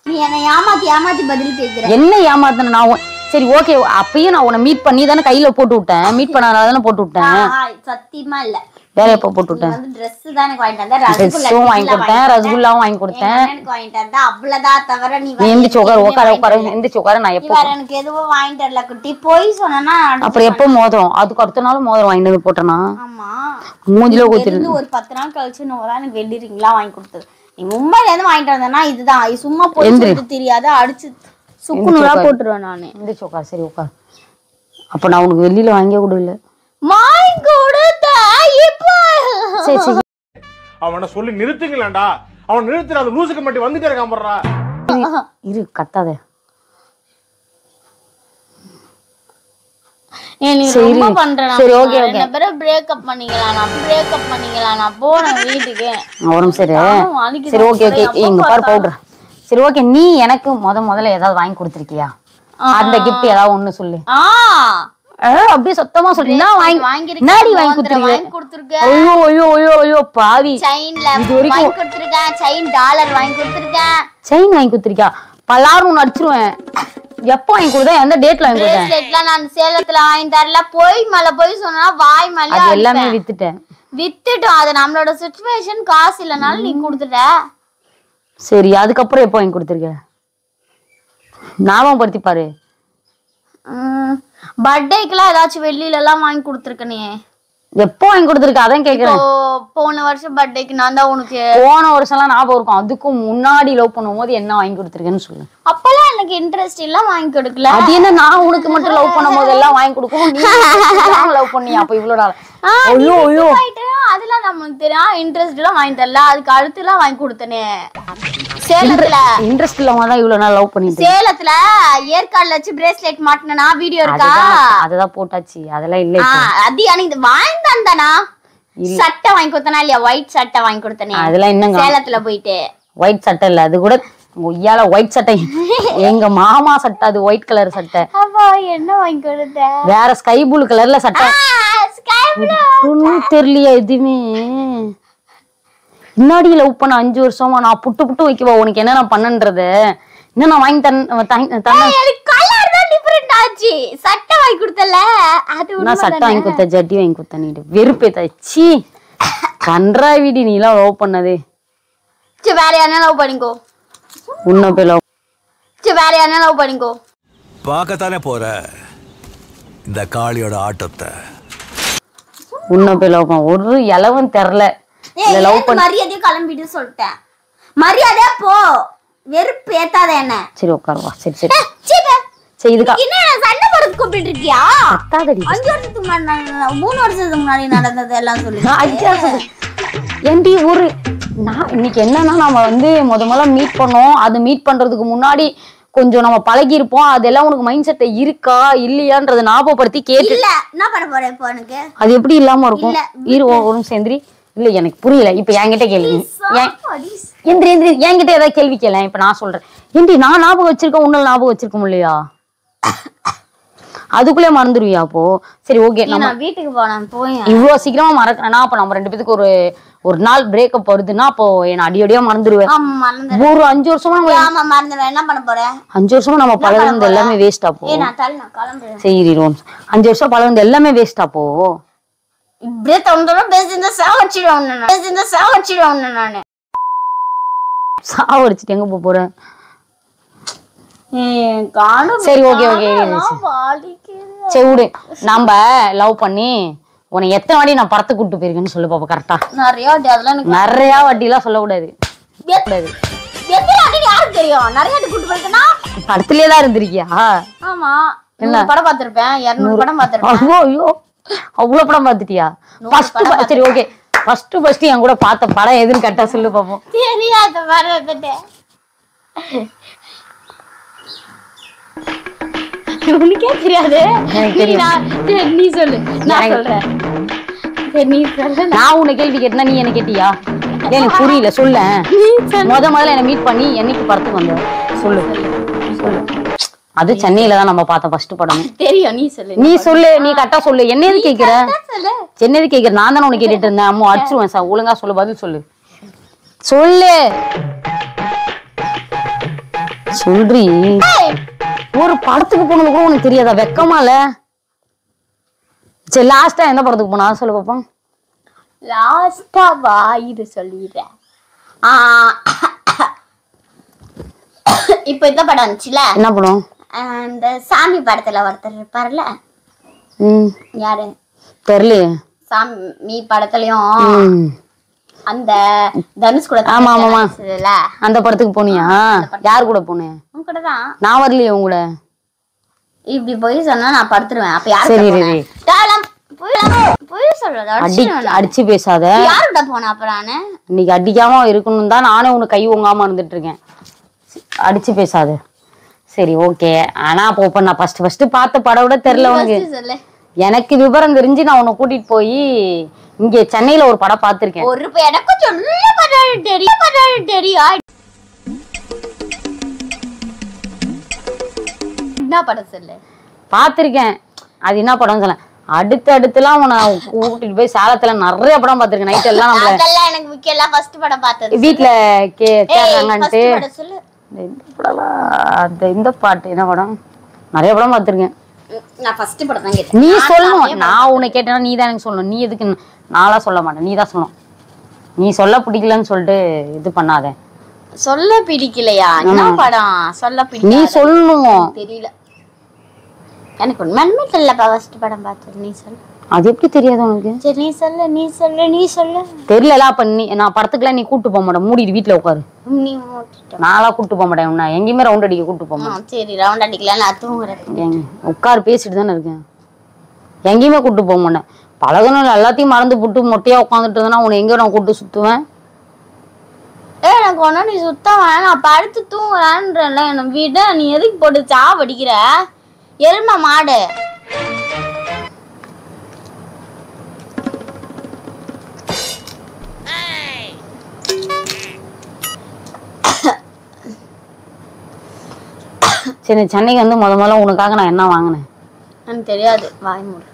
நீ என்ன ஏமாத்தி ஏமாத்தி பதில் கேக்குற. என்ன ஏமாத்தின? நான் சரி ஓகே, அப்பயும் நான் உன்னை மீட் பண்ணி தானே கையில போட்டு விட்டேன். மீட் பண்ணாத தானே போட்டு விட்டேன். சத்தியமா இல்ல. வேற எப்ப போட்டு விட்டேன்? Dress தான் எனக்கு வாங்கிட்டு வந்தா, ட்ரெஸ்ஸும் வாங்கி கொடுத்தேன், ரசகுல்லாவும் வாங்கி கொடுத்தேன். எனக்கு வாங்கிட்டு வந்தா அவ்வளவுதான் தவிர நீ எந்திரிச்சு உட்கார எந்திரிச்சு உட்கார. நான் எப்போ எனக்கு எதுவும் வாங்கிட்டு வரல குட்டி. போய் சொன்னா அப்புறம் எப்போ மோதிரம்? அதுக்கு அடுத்த நாள் மோதிரம் வாங்கிட்டு வந்து போட்டேனா? ஆமா, மூஞ்சில ஊத்திரு. ஒரு 10 நாள் கழிச்சு நோரா எனக்கு வெள்ளி ரிங்லா வாங்கி கொடுத்தது. நீ மும்பைல இருந்து வாங்கிட்டு வந்தனா இதுதான். இது சும்மா போய் சொல்லிட்டு தெரியாத அடிச்சு சுக்குனூரா போட்டுருவேன் நானு. எந்திரிச்சு உட்கார். சரி உட்கார். அப்ப நான் உனக்கு வெளியில வாங்கியே கொடுக்கல. வாங்கி கொடுத்த இப்போ சரி சரி அவனை சொல்லி நிறுத்துங்களேன்டா. அவன் நிறுத்துற அந்த லூசுக்கு மட்டும் வந்துட்டே இருக்கான் போறா. இரு கத்தாத. ரொம்ப பண்றேன். சரி ஓகே ஓகே. என்ன பேர பிரேக்கப் பண்ணிக்கலாம். நான் போறேன் வீட்டுக்கு. அவரும் சரி சரி ஓகே ஓகே. இங்க பாரு பவுடர். சரி ஓகே, நீ எனக்கு முதல்ல ஏதாவது வாங்கி கொடுத்திருக்கியா? அந்த கிஃப்ட் ஏதாவது ஒண்ணு சொல்லு. அப்படியே சத்தமா சொல்லி பாவி. செயின் வாங்கி கொடுத்திருக்கியா? பல்லாரும் அடிச்சிருவேன். எப்ப வாங்கி கொடுத்தா? எந்த டேட்ல வாங்கி கொடுத்தேன்? நான் சேலத்துல வாங்கி தரல. போய் மேல போய் சொன்னா வாய் மேல எல்லாமே வித்துட்டோம். அது நம்மளோட சிச்சுவேஷன். காசு இல்லனாலும் நீ கொடுத்துட்ட. சரி, அதுக்கப்புறம் எப்ப வாங்கி கொடுத்திருக்க? ஞாபகப்படுத்தி பாரு. பர்த்டேக்குலாம் ஏதாச்சும் வெளியில எல்லாம் வாங்கி கொடுத்துருக்க நீ? எப்போ வாங்கி கொடுத்துருக்க? அதான் கேக்குறேன். போன வருஷம் பர்த்டேக்கு நான் தான் உனக்கு. போன வருஷம் எல்லாம் ஞாபகம் இருக்கும். அதுக்கும் முன்னாடி லவ் பண்ணும் போது என்ன வாங்கி கொடுத்துருக்கேன்னு சொல்லு. அப்பெல்லாம் எனக்கு இன்ட்ரெஸ்ட் எல்லாம் வாங்கி கொடுக்கல. அது என்ன, நான் உனக்கு மட்டும் லவ் பண்ணும் போது எல்லாம் வாங்கி கொடுக்கணும். நீ லவ் பண்ணி அப்ப இவ்வளவு நாள் அதெல்லாம் நமக்கு தெரியும். இன்ட்ரெஸ்ட் எல்லாம் வாங்கி தரல. அதுக்கு அடுத்து எல்லாம் வாங்கி கொடுத்தனே சேலத்துல. இன்ட்ரெஸ்ட் இல்லாம தான் இவ்வளவு நாள் லவ் பண்ணிட்டு. சேலத்துல ஏற்காடுல வச்சு பிரேஸ்லெட் மாட்டினா வீடியோ இருக்கா? அதெல்லாம் போட்டாச்சு. அதெல்லாம் இல்ல. அது எனக்கு வாங்கி தந்தானா? சட்டை வாங்கி கொடுத்தனா இல்லையா? ஒயிட் சட்டை வாங்கி கொடுத்தனே. அதெல்லாம் என்னங்க சேலத்துல போயிட்டு ஒயிட் சட்டை இல்ல, அது கூட ஒய்யால ஒயிட் சட்டை. எங்க மாமா சட்டை, அது ஒயிட் கலர் சட்டை. அப்பா என்ன வாங்கி கொடுத்த? வேற ஸ்கை ப்ளூ கலர்ல சட்டை. தெரியலையா எதுவுமே? முன்னாடி லவ் பண்ண 5 வருஷமா நான் புட்டு வைக்கவா உனக்கு என்ன நான் பண்ணன்றது? என்ன நான் வாங்கி சட்டை வாங்கி கொடுத்தல. நான் சட்டை வாங்கி கொடுத்த, ஜட்டி வாங்கி கொடுத்த. நீ வெறுப்பேத்தாச்சி கன்றா வீடி. நீ எல்லாம் லவ் பண்ணது. வேற யாரா லவ் பண்ணிக்கோ. உன்ன போய் லவ். வேற யாரா லவ் பண்ணிக்கோ. பார்க்கத்தானே போற இந்த காளியோட ஆட்டத்தை. உன்ன போய் லவ் பண்ண ஒரு இலவன் தெரியல. மரியாதையா கிளம்பிட்டு சொல்லிட்டேன். மரியாதையா போ. வெறுப்பு ஏத்தாத என்ன. சரி உட்காருவா. சரி சரி சரி. இதுக்கா என்ன சண்டை போடுறதுக்கு கூப்பிட்டு இருக்கியா? அத்தாதடி. 5 வருஷத்துக்கு முன்னாடி 3 வருஷத்துக்கு முன்னாடி நடந்தது எல்லாம் சொல்லு. ஏண்டி ஒரு நான் இன்னைக்கு என்னன்னா, நம்ம வந்து முதல்ல மீட் பண்ணோம். அது மீட் பண்றதுக்கு முன்னாடி கொஞ்சம் நம்ம பழகி இருப்போம். அதெல்லாம் உனக்கு மைண்ட் செட் இருக்கா இல்லையான்றத ஞாபகப்படுத்தி கேட்டு. இல்ல என்ன பண்ண போறேன் இப்போ எனக்கு? அது எப்படி இல்லாம இருக்கும்? இரு ஒரு சேர்ந்துரி. இல்ல எனக்கு புரியல. இப்ப என்கிட்ட கேள்வி. எந்திரி என்கிட்ட ஏதாவது கேள்வி கேள. இப்ப நான் சொல்றேன். ஏண்டி நான் ஞாபகம் வச்சிருக்கேன், உன்னால ஞாபகம் வச்சிருக்க முடியலையா? அதுக்குள்ளே மறந்துடுவியா? அப்போ சரி ஓகே. நம்ம வீட்டுக்கு போனேன். போய் இவ்வளவு சீக்கிரமா மறக்கிறேன்னா அப்ப நம்ம 2 பேத்துக்கு ஒரு நாள் பிரேக்கப் வருதுன்னா அப்போ என்ன அடியடியா மறந்துடுவேன். ஒரு 5 வருஷமா மறந்துடுவேன். என்ன பண்ண போறேன்? 5 வருஷமா நம்ம பழகுனது எல்லாமே வேஸ்டா போ. சரி 5 வருஷம் பழகுனது எல்லாமே வேஸ்டா போ. இப்படியே தந்தோம் பேசியிருந்தா சாவடிச்சிடுவேன் நானு. சாவடிச்சுட்டு எங்க போறேன்? சரி ஓகே ஓகே. சரி விடு. நம்ம லவ் பண்ணி உன்னை எத்தனை வாட்டி நான் படத்துக்கு கூட்டு போயிருக்கேன்னு சொல்லு பாப்பா. கரெக்டா? நிறைய வாட்டி. அதெல்லாம் நிறைய வாட்டி எல்லாம் சொல்லக்கூடாது. படத்துலயே தான் இருந்திருக்கியா? ஆமா. படம் பாத்திருப்பேன். 200 படம் பாத்திருப்பேன். ஐயோ அவ்வளவு படம் பாத்துட்டியா? சரி ஓகே. ஃபர்ஸ்ட் என் கூட பார்த்த படம் எதுன்னு கரெக்டா சொல்லு பாப்போம். தெரியாத படம் உனக்கே தெரியாது. நீ சொல்லு. நான் சொல்றேன். நான் உன்னை கேள்வி கேட்டா நீ என்ன கேட்டியா? எனக்கு புரியல. சொல்ல முதல்ல என்ன மீட் பண்ணி என்னைக்கு படத்துக்கு வந்த சொல்லு. அது சென்னையில தான் நம்ம பார்த்தோம் ஃபர்ஸ்ட் படம். தெரியும். நீ சொல்லு. நீ கரெக்டா சொல்லு. என்ன எது கேக்குற? என்ன எது கேக்குற? நான் தானே உனக்கு கேட்டுட்டு இருந்தேன். அம்மா அடிச்சிருவேன் சார். ஒழுங்கா சொல்லு. பதில் சொல்லு. சொல்றி. ஒரு படத்துக்கு போனது கூட உனக்கு தெரியாதா? வெக்கமா இல்ல? சரி லாஸ்டா எந்த படத்துக்கு போனா சொல்லு பாப்போம். லாஸ்டா வா இது சொல்லிடுறேன். இப்ப இந்த படம் வந்துச்சுல, என்ன படம்? இந்த சாமி படத்துல ஒருத்தர் இருப்பாருல்ல, யாரு தெரியலையே. சாமி படத்துலயும் அந்த தனுஷ் கூட அந்த படத்துக்கு போனியா? யார் கூட போனேன்? உன் கூட தான். நான் வரலையே உன் கூட. இப்படி போய் சொன்னா நான் படுத்துருவேன். அப்ப யாரு அடிச்சு பேசாத. யாருக்கிட்ட போன? அப்புறம் இன்னைக்கு அடிக்காம இருக்கணும் தான் நானே உனக்கு கை ஓங்காம இருந்துட்டு இருக்கேன். அடிச்சு பேசாத. சரி ஓகே. ஆனா அப்போ நான் ஃபர்ஸ்ட் பார்த்த படம் கூட தெரியல உனக்கு. எனக்கு விவரம் தெரிஞ்சு நான் உன்னை கூட்டிட்டு போய் இங்க சென்னையில ஒரு படம் பார்த்திருக்கேன். ஒரு எனக்கு சொல்ல தெரியும். என்ன படம் சொல்லு? பார்த்திருக்கேன். அது என்ன படம் சொல்ல. அடுத்தடுத்துலாம் உன்னை கூட்டிட்டு போய் சேலத்துல நிறைய படம் பார்த்திருக்கேன். நைட் எல்லாம் அதெல்லாம் எனக்கு முக்கியம். ஃபர்ஸ்ட் படம் பார்த்தது வீட்டுல கேட்டாங்கன்ட்டு இந்த பாட்டு என்ன படம்? நிறைய படம் பார்த்திருக்கேன். நான் ஃபர்ஸ்ட் படம் தான் கேட்டேன். நீ சொல்லணும். நான் உன்னை கேட்டேன்னா நீ தான் எனக்கு சொல்லணும். நீ எதுக்கு? நாளா சொல்ல மாட்டேன். நீ தான் சொல்லணும். நீ சொல்ல பிடிக்கலன்னு சொல்லிட்டு இது பண்ணாத. சொல்ல பிடிக்கலையா? என்ன படம் சொல்ல பிடிக்கல? நீ சொல்லணும். தெரியல எனக்கு. உண்மையுமே தெரியலப்பா. ஃபர்ஸ்ட் படம் பார்த்தது நீ சொல்லு. அது எப்படி தெரியாது உனக்கு? சரி நீ சொல்லு. தெரியல. அப்ப நீ நான் படத்துக்குலாம் நீ கூட்டு போக மாட்டேன். மூடிட்டு வீட்டுல உட்காரு. நீ நாளா கூட்டு போக மாட்டேன். உன்னை எங்கேயுமே ரவுண்ட் அடிக்க கூட்டு போக மாட்டேன். சரி ரவுண்ட் அடிக்கலாம். நான் தூங்குறேன். உட்காரு பேசிட்டு தானே இருக்கேன். எங்கேயுமே கூட்டு போக மாட்டேன். பழகணும் எல்லாத்தையும் மறந்து போட்டு மொட்டையா உட்காந்துட்டு இருந்தா உன்னை எங்க நான் கூட்டு சுத்துவேன்? எனக்கு ஒண்ணு நீ சுத்த வேணாம். நான் படுத்து தூங்குறான்றல என்ன விட. நீ எதுக்கு போட்டு சாவடிக்கிற? எருமை மாடு. சரி சென்னைக்கு வந்து முதல்ல உனக்காக நான் என்ன வாங்கினேன்? எனக்கு தெரியாது. வாய் மூடு.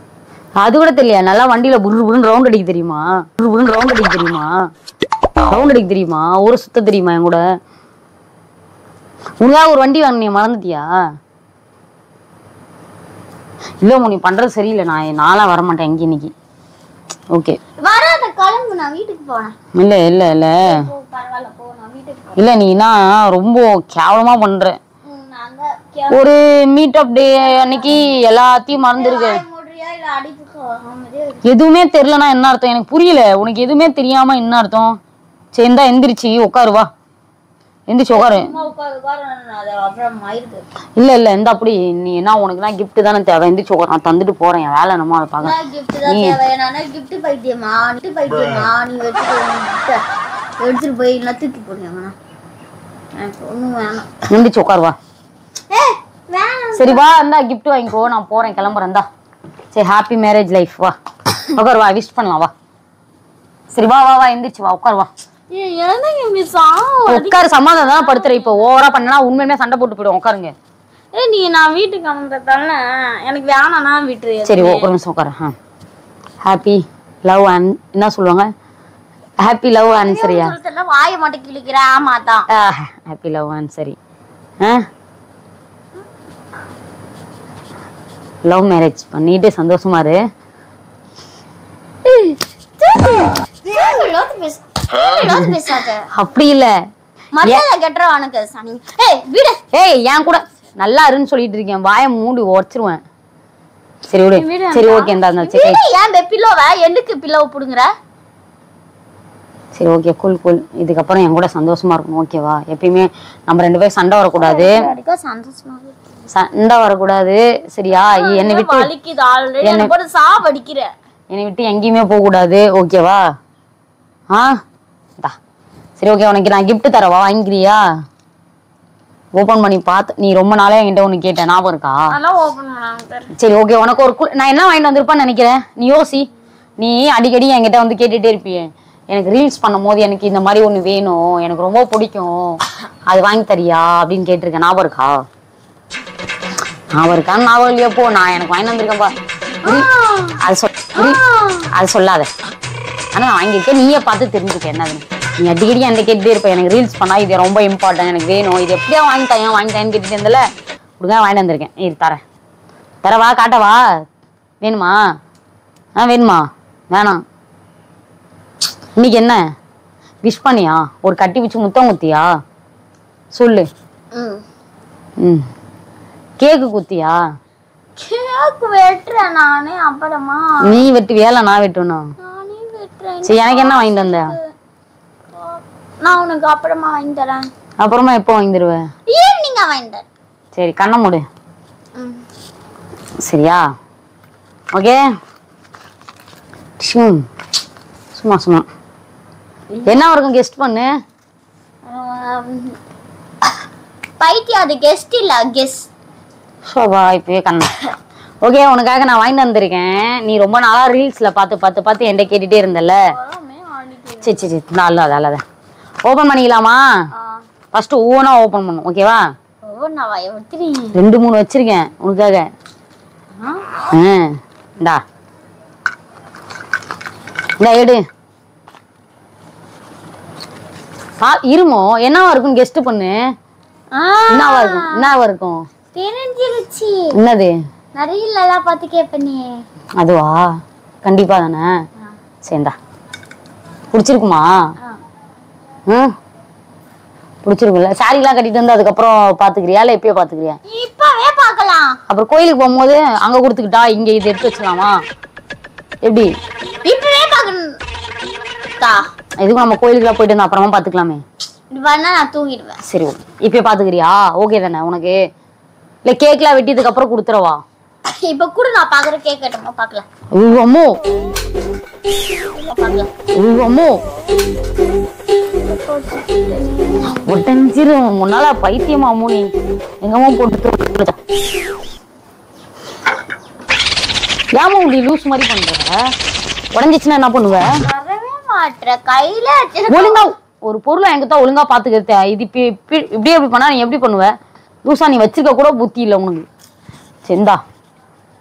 அது கூட தெரியல. நல்லா வண்டியில புருன்னு ரவுண்ட் அடிக்க தெரியுமா? ரவுண்ட் அடிக்க தெரியுமா? ரவுண்ட் அடிக்க தெரியுமா? ஊரை சுத்த தெரியுமா? என் கூட உனக்காக ஒரு வண்டி வாங்கினியா? மறந்துட்டியா? இல்ல நீ பண்றது சரியில்லை. நாளா வரமாட்டேன் எங்க இன்னைக்கு. ஓகே வராத கிளம்பு. நான் வீட்டுக்கு போறேன். இல்ல இல்ல இல்ல பரவாயில்ல போ. நான் வீட்டுக்கு போறேன். இல்ல நீனா ரொம்ப கேவலமா பண்ற. ஒரு மீட் அப் டே அன்னைக்கு எல்லாத்தையும் மறந்துருக்கு. எதுவுமே தெரியலனா என்ன அர்த்தம்? எனக்கு புரியல. உனக்கு எதுவுமே தெரியாம என்ன அர்த்தம்? சேர்ந்தா எந்திரிச்சு உட்காரு. வா எந்திரிச்சு உட்காரு. இல்ல இல்ல இந்த அப்படி நீ என்ன உனக்கு தான் கிஃப்ட் தானே தேவை. எந்திரிச்சு உட்காரு. நான் தந்துட்டு போறேன். என் வேலை என்னமோ அதை பாக்க. எடுத்துட்டு போய் தூக்கி போடுங்க. எந்திரிச்சு உட்காரு. வா சரி வா. இருந்தா கிஃப்ட் வாங்கிக்கோ. நான் போறேன் கிளம்புறேன். தான் சரி ஹாப்பி மேரேஜ் லைஃப். வா உட்காரு. வா விஷ் பண்ணலாம். வா சரி வா வா வா எந்திரிச்சு வா உட்காரு. வா உட்காரு. சமாதானம் தான் படுத்துற. இப்போ ஓவரா பண்ணா உண்மையுமே சண்டை போட்டு போயிடும். உட்காருங்க. நீ நான் வீட்டுக்கு கிளம்புறதால எனக்கு வேணாம்னா விட்டுரு. சரி ஒரு நிமிஷம் உட்காரு. ஹாப்பி லவ் அண்ட் என்ன சொல்லுவாங்க? ஹாப்பி லவ் அண்ட் சரியா? வாயை மட்டும் கிழிக்கிற. ஆமா தான் ஹாப்பி லவ் அண்ட் சரி. லவ் மேரேஜ் பண்ணிட்டு சந்தோஷமா இரு. அப்படி இல்ல என் கூட நல்லா இருன்னு சொல்லிட்டு இருக்கேன். வாயை மூடி உடச்சிருவேன். சரி விடு. சரி ஓகே. சரி ஓகே கூல் கூல். இதுக்கப்புறம் என் கூட சந்தோஷமா இருக்கணும். ஓகேவா? எப்பயுமே நம்ம ரெண்டு பேரும் சண்டை வரக்கூடாது. சண்டை வரக்கூடாது சரியா? என்னை விட்டு எங்கேயுமே போக கூடாது. ஓகேவா? சரி ஓகே. உனக்கு நான் கிஃப்ட் தரவா? வாங்கிக்கிறியா? ஓபன் பண்ணி பார்த்து. நீ ரொம்ப நாளே என்கிட்ட ஒண்ணு கேட்ட ஞாபகம் இருக்கா? சரி ஓகே. உனக்கு ஒரு நான் என்ன வாங்கிட்டு வந்திருப்பான்னு நினைக்கிறேன். நீ யோசி. நீ அடிக்கடி என்கிட்ட வந்து கேட்டுட்டே இருப்பியே, எனக்கு ரீல்ஸ் பண்ணும் போது எனக்கு இந்த மாதிரி ஒண்ணு வேணும், எனக்கு ரொம்ப பிடிக்கும், அது வாங்கி தரியா அப்படின்னு கேட்டிருக்கேன். ஞாபகம் இருக்கா? ஞாபகம் இருக்கான்னு ஞாபகம் இல்லையா? போ நான் எனக்கு வாங்கி வந்திருக்கேன்ப்பா. அது சொல்லாத. ஆனா நான் வாங்கியிருக்கேன். நீயே பார்த்து தெரிஞ்சுக்க என்னதுன்னு. நீ அடிக்கடி என்கிட்ட கேட்டுட்டே இருப்ப, எனக்கு ரீல்ஸ் பண்ணா இது ரொம்ப இம்பார்ட்டன்ட், எனக்கு வேணும், இது எப்படியா வாங்கிட்டாங்க வாங்கிட்டான்னு கேட்டுட்டு இருந்தல. கொடுங்க வாங்கிட்டு வந்திருக்கேன். இரு தரேன். தரவா காட்டவா? வேணுமா? வேணுமா? வேணாம். இன்னைக்கு என்ன விஷ் பண்ணியா? ஒரு கட்டி பிடிச்சி முத்தம் குத்தியா? சொல்லு. ம். கேக்கு குத்தியா? கேக் வெட்டுறேன் நானே. அப்புறமா நீ வெட்டுவியா இல்ல நான் வெட்டணும்? நானே வெட்டுறேன். சரி எனக்கு என்ன வாங்கிட்டு வந்த? நான் உனக்கு அப்புறமா வாங்கி தரேன். அப்புறமா எப்போ வாங்கி தருவ? ஈவினிங்கா வாங்கி தரேன். சரி கண்ணை மூடு. சரியா? ஓகே. சும்மா சும்மா என்ன இருக்கும் கெஸ்ட் பண்ணு. பைத்தியம், அது கெஸ்ட் இல்ல கெஸ்ட். சோபா இப்பவே கண்ணா. ஓகே உனக்காக நான் வாங்கிட்டு வந்திருக்கேன். நீ ரொம்ப நாளா ரீல்ஸ்ல பார்த்து என்கிட்ட கேட்டுட்டே இருந்தல. சரி சரி நல்ல அதால ஓபன் பண்ணிக்கலாமா? ஃபர்ஸ்ட் ஓனா ஓபன் பண்ணும். ஓகேவா? ஓனாவா? எப்படி? 2-3 வச்சிருக்கேன் உனக்காக. இந்தா இந்த எடு. இருமோ என்னவா இருக்கும் கெஸ்ட் பண்ணு. என்னவா இருக்கும்? தெரிஞ்சிருச்சு. என்னது? நிறைய நல்லா பார்த்து கேப்பனே. அதுவா? கண்டிப்பா தானே. சரிந்தா. பிடிச்சிருக்குமா? பிடிச்சிருக்குல்ல? சாரிலாம் கட்டிட்டு வந்து அதுக்கப்புறம் பாத்துக்கிறியா இல்ல இப்பயே பாத்துக்கிறியா? இப்பவே பார்க்கலாம். அப்புறம் கோயிலுக்கு போகும்போது அங்க கொடுத்துக்கிட்டா இங்க இது எடுத்து வச்சுக்கலாமா? எப்படி? இப்பவே பார்க்கணும். எதுக்கும் நம்ம கோயிலுக்குலாம் போயிட்டு வந்து அப்புறமா பாத்துக்கலாமே. நான் தூங்கிடுவேன். சரி இப்பயே பாத்துக்கிறியா? ஓகே தானே உனக்கு? இல்ல கேக்லாம் வெட்டியதுக்கு அப்புறம் கொடுத்துறவா? இப்ப கூட நான் பாக்குற கேக் கட்டமா பார்க்கலாம். அம்மோ அம்மோ ஒட்டஞ்சிரும். முன்னால பைத்தியமா மூணி எங்கம்மா போட்டு ஏமா இப்படி லூஸ் மாதிரி பண்ற? உடஞ்சிச்சுன்னா என்ன பண்ணுவ? வரவே மாட்ற. கையில ஒழுங்கா ஒரு பொருளை என்கிட்ட ஒழுங்கா பாத்துக்கிட்ட. இது இப்படியே எப்படி பண்ணா நீ எப்படி பண்ணுவ? லூசா நீ வச்சிருக்க கூட புத்தி இல்லை உனக்கு. சரிந்தா.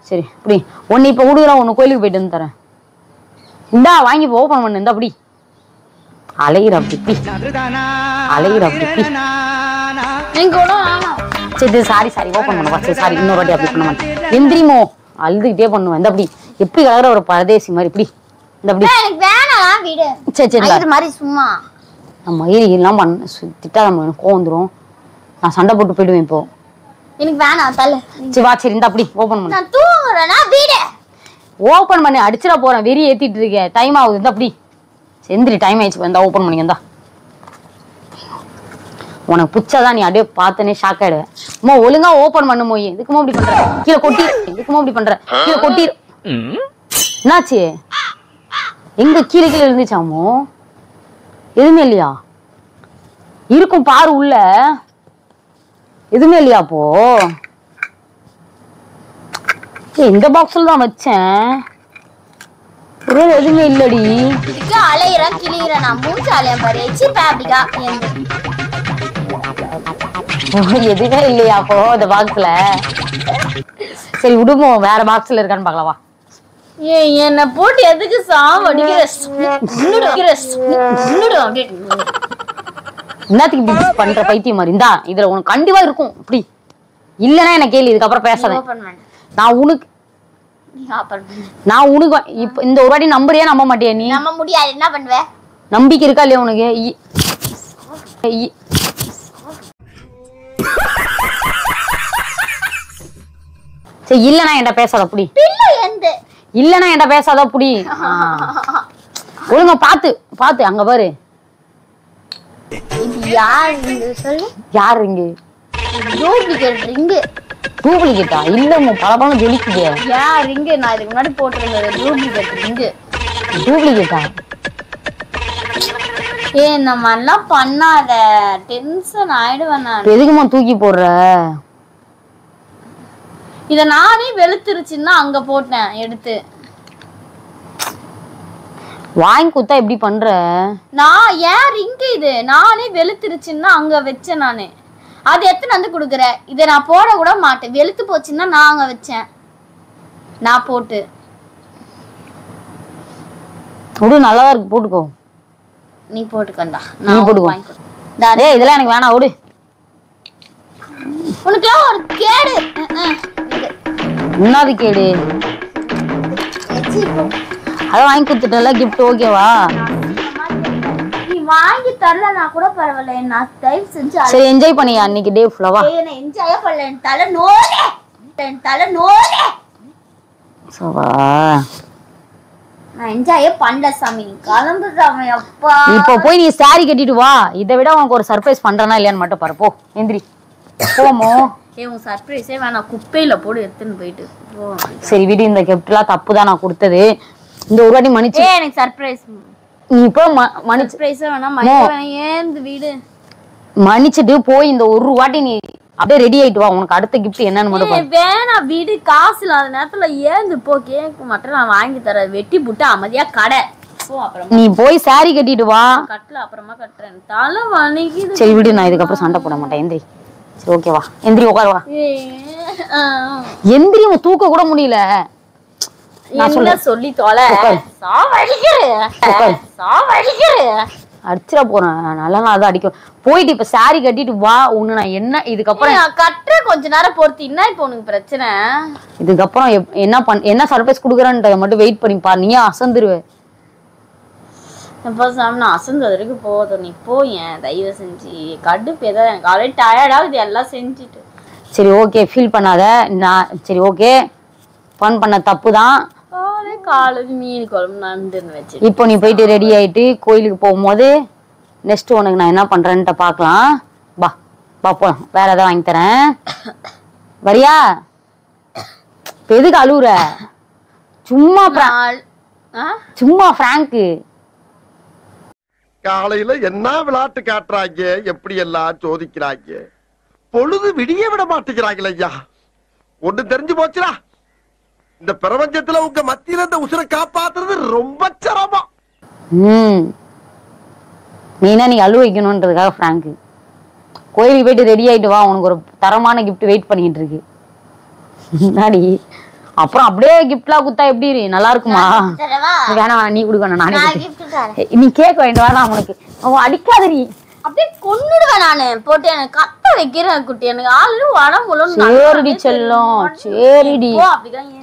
சரி இப்படி ஒன்னு இப்ப விடுகிறேன். ஒன்னு கோயிலுக்கு போயிட்டு வந்து தரேன். இந்தா வாங்கி ஓபன் பண்ணு. இந்த அப்படி அலையிற அப்படி அலையிற அப்படி. சரி சாரி ஓபன் பண்ணுவா. சரி சாரி இன்னொரு வாட்டி அப்படி பண்ண மாட்டேன். எந்திரிமோ அழுதுகிட்டே பண்ணுவேன். இந்த அப்படி எப்படி கலகிற ஒரு பரதேசி மாதிரி இப்படி. இந்த அப்படி வேணாம் விடு. சரி சரி இது மாதிரி சும்மா நான் மயிறு எல்லாம் பண்ண திட்டா நம்ம கோவம் வந்துடும். நான் சண்டை போட்டு போயிடுவேன் இப்போ. எனக்கு வேணாம் தள்ளு. சரி வா. சரி இந்த அப்படி ஓபன் பண்ணு. நான் தூங்குறேனா வீடு ஓபன் பண்ணி அடிச்சிட போறேன். வெறி ஏத்திட்டு இருக்கேன். டைம் ஆகுது. இந்த அப்படி செந்திரி டைம் ஆயிடுச்சு. இந்த ஓபன் பண்ணிங்க. இந்தா உனக்கு பிடிச்சதான் நீ அப்படியே பார்த்தனே ஷாக் ஆயிடுவேன். அம்மா ஒழுங்கா ஓபன் பண்ணு. மோய் இதுக்குமா இப்படி பண்ற? கீழே கொட்டி. இதுக்குமா இப்படி பண்ற? கீழே கொட்டி. என்னாச்சு? எங்க கீழே இருந்துச்சாமோ? எதுவுமே இல்லையா? இருக்கும் பாரு உள்ள. எதுவுமே இல்லையா? அப்போ இந்த பாக்ஸ்ல தான் வச்சேன். எதுவுமே இல்லடி. இதுக்கு அலையிறேன் கிளியிறேன். நான் மூச்சு அலையம் பாரு. அப்படிக்கா எதுவுமே இல்லையா அப்போ இந்த பாக்ஸ்ல? சரி விடுமோ வேற பாக்ஸ்ல இருக்கான்னு பாக்கலாவா? என்ன போட்டு எதுக்கு சாவடிக்கிற? என்னத்துக்கு இப்படி பண்ற பைத்தியம் மாதிரி? இந்தா இதுல உனக்கு கண்டிப்பா இருக்கும். இப்படி இல்லன்னா என்ன கேள்வி. இதுக்கப்புறம் பேசாதேன். நான் உனக்கு இப்ப இந்த ஒரு வாட்டி நம்புறியா நம்ப மாட்டியா? நீ நம்ப முடியாது. என்ன பண்ணுவ? நம்பிக்கை இருக்கா இல்லையா உனக்கு? சரி இல்லன்னா என்கிட்ட பேசாத புடி. இல்லன்னா என்கிட்ட பேசாத புடி. ஒழுங்கா பாத்து அங்க பாரு. யாரு இங்க? டூப்ளிகேட்டா? இல்ல பல ஜொலிக்குது. யார் இங்க? நான் இதுக்கு முன்னாடி போட்டிருந்தது டூப்ளிகேட்டா? இந்த மாதிரிலாம் பண்ணாத. டென்ஷன் ஆயிடுவேன் நான். எதுக்குமா தூக்கி போடுற? இத நானே வெளுத்துருச்சுன்னா அங்க போட்டேன் எடுத்து. வாங்கி குத்தா எப்படி பண்ற? நான் ஏன் ரிங் இது நானே வெளுத்துருச்சுன்னா அங்க வச்சேன் நானு. அது எத்தனை வந்து குடுக்குற? இதை நான் போட கூட மாட்டேன். வெளுத்து போச்சுன்னா நான் அங்க வச்சேன். நான் போட்டு நல்லாதான் இருக்கு. போட்டுக்கோ. நீ போட்டுக்கண்டா. நீ போட்டுக்கோ. இதெல்லாம் எனக்கு வேணாம். விடு. உனக்குலாம் ஒரு கேடு. என்னது கேடு? அதான் வாங்கி கொடுத்துட்டல கிஃப்ட், ஓகேவா? நீ வாங்கி தரலனா கூட பரவாயில்ல, நான் தயவு செஞ்சு சரி என்ஜாய் பண்ணியா அன்னைக்கு டே ஃபுல்லாவா? நான் என்ஜாய் பண்ணல. என் தலை நோரே. சவா நான் என்ஜாய் பண்ணல சாமி. கிளம்பு சாமி. அப்பா இப்போ போய் நீ சாரி கட்டிட்டு வா. இதை விட உனக்கு ஒரு சர்ப்ரைஸ் பண்றேனா இல்லையான்னு மட்டும் பாரு. போ எந்திரி போமோ. உன் சர்ப்ரைஸே வேணாம், குப்பையில போடு எடுத்துன்னு போயிட்டு போ. சரி விடு, இந்த கிஃப்ட்லாம் தப்பு தான் நான் கொடுத்தது. இந்த ஒரு வாட்டி மன்னிச்சு. எனக்கு சர்ப்ரைஸ் நீ இப்போ மன்னிச்சு சர்ப்ரைஸே வேணாம், வேணாம். ஏன் இந்த வீடு மன்னிச்சுட்டு போய் இந்த ஒரு வாட்டி நீ அப்படியே ரெடி ஆயிட்டு வா. உனக்கு அடுத்த கிஃப்ட் என்னன்னு மட்டும் பாரு. வேணாம் வீடு, காசு இல்லாத நேரத்துல ஏந்து போ. கேக்கு மட்டும் நான் வாங்கி தரேன். வெட்டி புட்டு அமைதியா கடை போ. அப்புறமா நீ போய் சாரி கட்டிட்டு வா. கட்டல அப்புறமா கட்டுறேன். தலை வலிக்குது. சரி விடு, நான் இதுக்கப்புறம் சண்டை போட மாட்டேன். எந்திரி. சரி ஓகேவா, எந்திரி உட்காரு வா. எந்திரி, தூக்க கூட முடியல. என்ன சொல்லி தொலை. அடிச்சிட போறேன். நல்லா நான் தான் அடிக்கும். போயிட்டு இப்ப சாரி கட்டிட்டு வா. உன்னை நான் என்ன இதுக்கப்புறம் கட்டுற கொஞ்ச நேரம் பொறுத்து. என்ன இப்போ உனக்கு பிரச்சனை? இதுக்கப்புறம் என்ன சர்ப்ரைஸ் குடுக்குறேன்றத மட்டும் வெயிட் பண்ணி பாரு. நீயே அசந்துருவே. நான் அசந்து வரைக்கும் போதும். நீ போயேன் தயவு செஞ்சு. கடுப்பு ஏதாவது எனக்கு ஆல்ரெடி டயர்டாகுது எல்லாம் செஞ்சுட்டு. சரி ஓகே, ஃபீல் பண்ணாத. நான் சரி ஓகே, ஃபன் பண்ண தப்பு தான். காலேஜ் மீன் குழம்பு நண்டுன்னு வச்சு இப்போ நீ போயிட்டு ரெடி ஆயிட்டு கோயிலுக்கு போகும்போது நெக்ஸ்ட் உனக்கு நான் என்ன பண்றேன்ட்டு பார்க்கலாம். பா பா போலாம். வேற ஏதாவது வாங்கி தரேன். வரியா? இப்ப எதுக்கு அழுவுற? சும்மா பிராங்கு. காலையில என்ன விளையாட்டு காட்டுறாங்க, எப்படி எல்லாம் சோதிக்கிறாங்க. பொழுது விடிய விட மாட்டேங்கிறாங்களே ஐயா. ஒண்ணு தெரிஞ்சு போச்சுடா, இந்த பிரபஞ்சத்துல உங்க மத்தியில இந்த உசுரை காப்பாத்துறது ரொம்ப சிரமம். மெயினா நீ அழு வைக்கணும்ன்றதுக்காக பிராங்கு. கோயிலுக்கு போயிட்டு ரெடி ஆயிட்டு வா. உனக்கு ஒரு தரமான கிஃப்ட் வெயிட் பண்ணிட்டு இருக்கு முன்னாடி. அப்புறம் அப்படியே கிஃப்ட்லாம் குத்தா எப்படி நல்லா இருக்குமா? வேணாம், நீ கொடுக்கணும். நானே நீ கேட்க வேண்டாம். வேணாம் உனக்கு. அவன் அடிக்காதடி. அப்படியே கொன்னுடுவேன் நானு. போட்டு எனக்கு கத்த வைக்கிறேன் குட்டி. எனக்கு ஆளு உடம்புல சரிடி செல்லம். சரிடி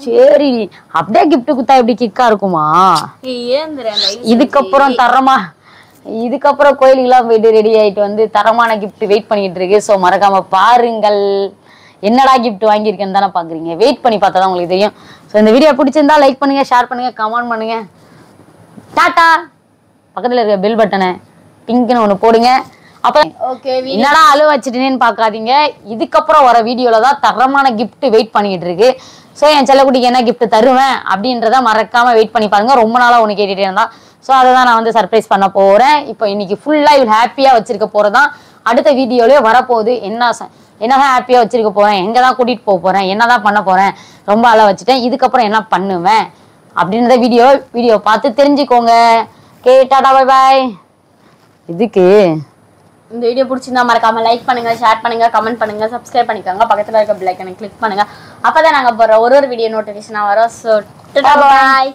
சரிடி. அப்படியே கிஃப்ட் குத்தா எப்படி கிக்கா இருக்குமா? இதுக்கப்புறம் கோயிலுக்குலாம் போயிட்டு ரெடி ஆயிட்டு வந்து தரமான கிஃப்ட் வெயிட் பண்ணிட்டு இருக்கு. ஸோ மறக்காம பாருங்கள். என்னடா கிஃப்ட் வாங்கியிருக்கேன்னு தானே பாக்குறீங்க. வெயிட் பண்ணி பார்த்தா தான் உங்களுக்கு தெரியும். ஸோ இந்த வீடியோ பிடிச்சிருந்தா லைக் பண்ணுங்க, ஷேர் பண்ணுங்க, கமெண்ட் பண்ணுங்க. டாடா. பக்கத்துல இருக்க பெல் பட்டனை பிங்க்னு ஒண்ணு போடுங்க. அப்ப என்னடா அழு வச்சுட்டேன்னு பாக்காதீங்க. இதுக்கப்புறம் வர வீடியோல தான் தரமான கிஃப்ட் வெயிட் பண்ணிட்டு இருக்கு. ஸோ என் செல்லக்குட்டிக்கு என்ன கிஃப்ட் தருவேன் அப்படின்றத மறக்காம வெயிட் பண்ணி பாருங்க. ரொம்ப நாளா ஒண்ணு கேட்டுட்டே இருந்தா. ஸோ அதை தான் நான் வந்து சர்ப்ரைஸ் பண்ண போறேன். இப்போ இன்னைக்கு ஃபுல்லா இவள் ஹாப்பியா வச்சிருக்க போறதான் அடுத்த வீடியோலயே வரப்போகுது. என்னதான் ஹாப்பியா வச்சிருக்க போறேன், எங்கதான் கூட்டிட்டு போக போறேன், என்னதான் பண்ண போறேன், ரொம்ப அழ வச்சுட்டேன், இதுக்கப்புறம் என்ன பண்ணுவேன் அப்படின்றத வீடியோ பார்த்து தெரிஞ்சுக்கோங்க. Tata bye bye. இதுக்கு இந்த வீடியோ பிடிச்சிருந்தா மறக்காம லைக் பண்ணுங்க, ஷேர் பண்ணுங்க, கமெண்ட் பண்ணுங்க, சப்ஸ்கிரைப் பண்ணிக்கோங்க. பக்கத்துல இருக்க பெல் ஐகானை கிளிக் பண்ணுங்க. அப்பதான் நாங்க போற ஒரு வீடியோ நோட்டிபிகேஷனா வரும். ஸோ டாடா பாய்.